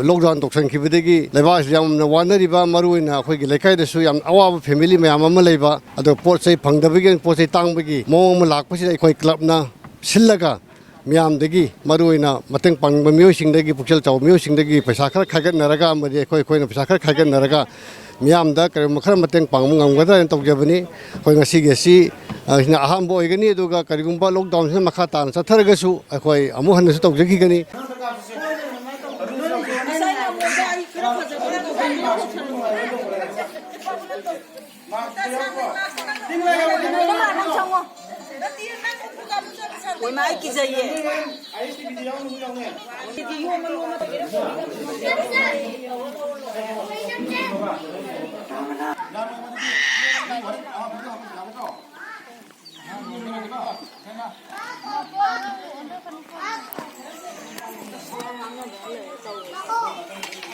Lockdown toksankhibadagi leibas yamna wanariba maruina akhoi lekai da su yam awaba family mayam ama leiba ado pot sei phangdabagi pot sei tangbagi mong ma lakpasi akhoi club na sillaga miyam dagi maruina mateng pangba myo singdagi puksel chaw myo singdagi paisa khar khagat naraga amadi akhoi na paisa khar khagat naraga miyam da kar makhar mateng pangmu ngamgada en tokjabani khoi ngasi gesi hina aham bo igani aduga karigumba lockdown se makha tan satharaga su akhoi amu hanna su tokjagi gani Ôi mà ai kia gì vậy?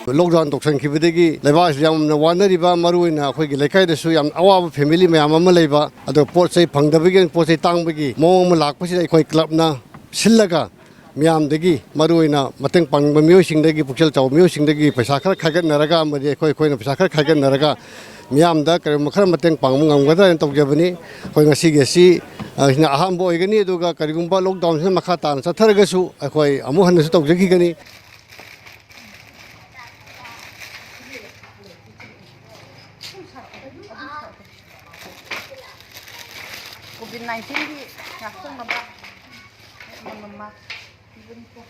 Lockdown toksankhibadagi leibas yamna wanariba maruina akhoi lekai da su yam awaba family mayam ama leiba ado pot sei phangdabagi pot sei tangbagi mong ma lakpasi akhoi club na sillaga miyam dagi maruina mateng pangba myo singdagi puksel chaw myo singdagi paisa khar khagat naraga amadi akhoi na paisa khar khagat naraga miyam da kar makhar mateng pangmu ngamgada en tokjabani khoi ngasi gesi hina aham bo igani aduga karigumba lockdown se makha tan satharaga su akhoi amu hanna su tokjagi gani COVID-19 di langsung nabrak menemak bentuk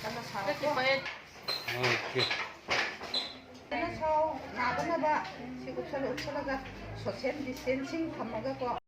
kalau salah oke karena sau naga naba sigut salaga social distancing thamaga ko